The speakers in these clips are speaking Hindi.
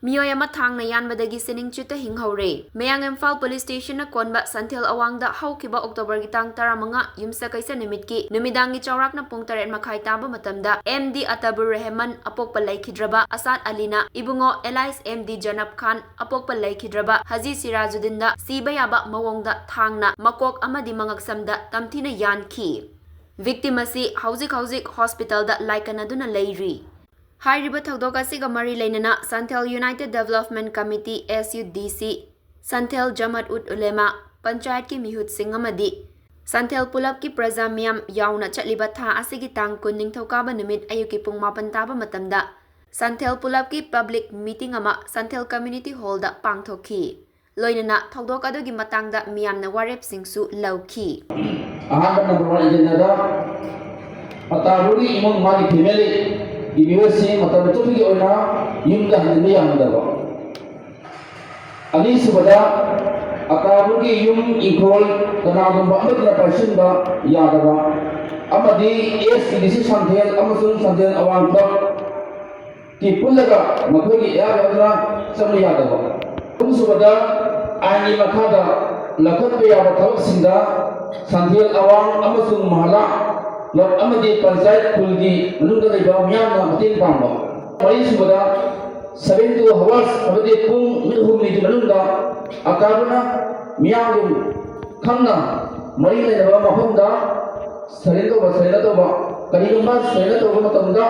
मियोय अमा थांगना यानबदगी सिनिंग चिता हिंगहौरे मयांग इम्फाल पुलिस स्टेशन ना कोनबा संथेल अवांगदा हौखिबा अक्टोबर की तांग 15 युमसा कैसा निमितकी नुमिदांगी चौराकना पुंग 8 मखाई ताबा मतमदा एमडी अताबुर रहमान अपोकपा लैखिद्रबा असाद अलीना इबुंगो एलाइस एमडी जनब खान अपोकपा लैखिद्रबा हाजी सिराजुद्दीनदा सीबा याबा मवोंगदा थांगना मकोक अमदी मंगकसमदा तमथिना यानखी विक्टिम असी हौजिक हॉस्पिटल दा लाइकनदुना लैरी हाइरिबा थौदोक असिगा मरी लेनना संथेल यूनाइटेड डेवलपमेंट कमिटी SUDC संथेल जमात उत उलेमा पंचायत की मिहुत सिंह अमदी संथेल पुलब की प्रजा मियाम याउना चलिबा था असिगी तांग कुन निंगथौकाबा निमित अयुकी पुंग 9 ताबा मतमदा संथेल पुलब की पब्लिक मीटिंग अमा संथेल कम्युनिटी हॉल दा पांगथोखी लोइनना थौदोक अदुगी मतंगदा मियामना वारेप सिंगसु लौखी अहानबा नंबर 1 एजेंडा अतारुगी इमोंग मागी फैमिली इबिवसी मतलब चुपगी ओना युमदा हंदबे यामदबा अनी सुबदा अतारुगी युम इखोल कनागुंबा अमदना पर्सनबा यादबा अमदी SDC संथेल अमसुन संथेल अवांगबा की पुल्लगा मखोगी यादबना सम यादबा सुबदा आनी मखादा लखत याबा थबसिंदा संथेल अवांग अमसुन महला लॉट अमदी पंचायत खुलगी मनुंग लेबा मियामना मतें पांबा मरी सुबदा 72 hours अमदी पुंग मिहुमि दि मनुंगा अकारुना मियाम खंगना मरी लेबा मफंदा सरेनतोबा करिगुंबा सरेनतोबा मतंदा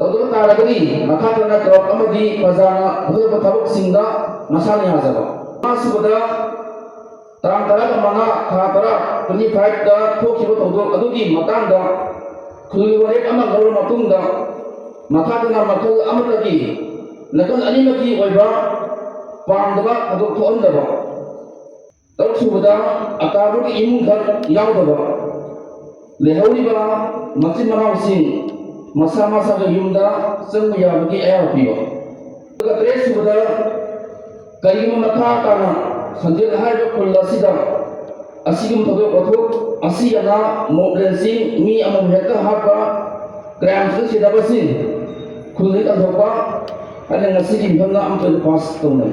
तदुबा तारगदी मखातना क्रॉप अमदी प्रजाना भगव थबक सिंगा मसाने याजबा मासुबदा तांग तरा मना था तरा 25 दा थोखिबा तौदोक अदुगी मतंदा खुलि वरेक अमा गौर मतुंदा मखादना मखल अमतगी नकल अनिमकी ओइबा पांगदबा अदुक थोंदबा तौसुबदा अकाबुगी इमुंग घर यावदबा लेहौरिबा मचिन मनावसिंग मसा मसा ग युमदा संग याबगी आयापिबा त्रेसुबदा करिम मखा काना संथेल हाइबा खुल्लासिदा असिगम थोदो कथो असियाना मोबलेंसिंग मी अमम हेक्टा हापा क्राइम्स सिदाबसिंग खुल्ले अधोपा अने ngasi di bangga am 20 पास तौने